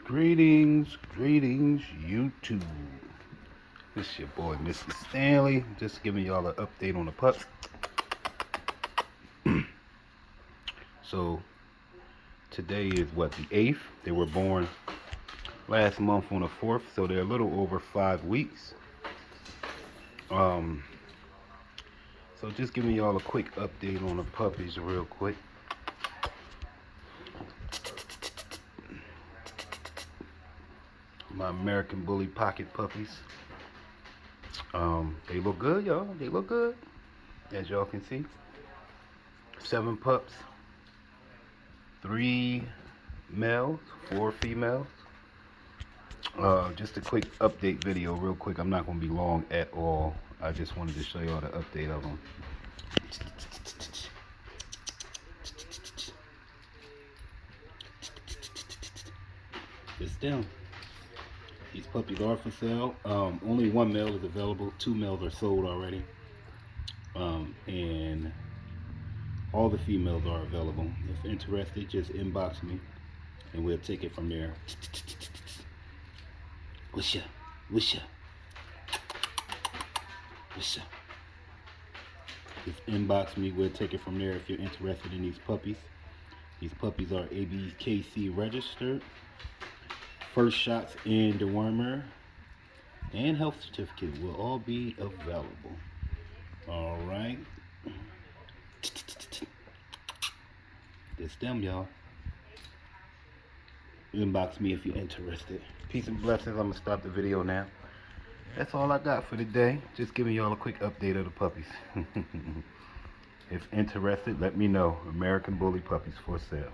Greetings, YouTube. This is your boy, Mr. Stanley. Just giving y'all an update on the pups. So, today is what, the 8th? They were born last month on the 4th, so they're a little over 5 weeks. So just giving y'all a quick update on the puppies real quick. My American Bully pocket puppies. They look good, y'all. They look good, as y'all can see. 7 pups, 3 males, 4 females. Just a quick update video real quick. I'm not going to be long at all. I just wanted to show y'all the update of them. It's them. These puppies are for sale. Only 1 male is available. 2 males are sold already. And all the females are available. If interested, just inbox me and we'll take it from there. What's up? Just inbox me, we'll take it from there if you're interested in these puppies. These puppies are ABKC registered. First shots and dewormer and health certificate will all be available. Alright. That's them, y'all. Inbox me if you're interested. Peace and blessings. I'm going to stop the video now. That's all I got for today. Just giving y'all a quick update of the puppies. If interested, let me know. American Bully puppies for sale.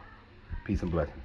Peace and blessings.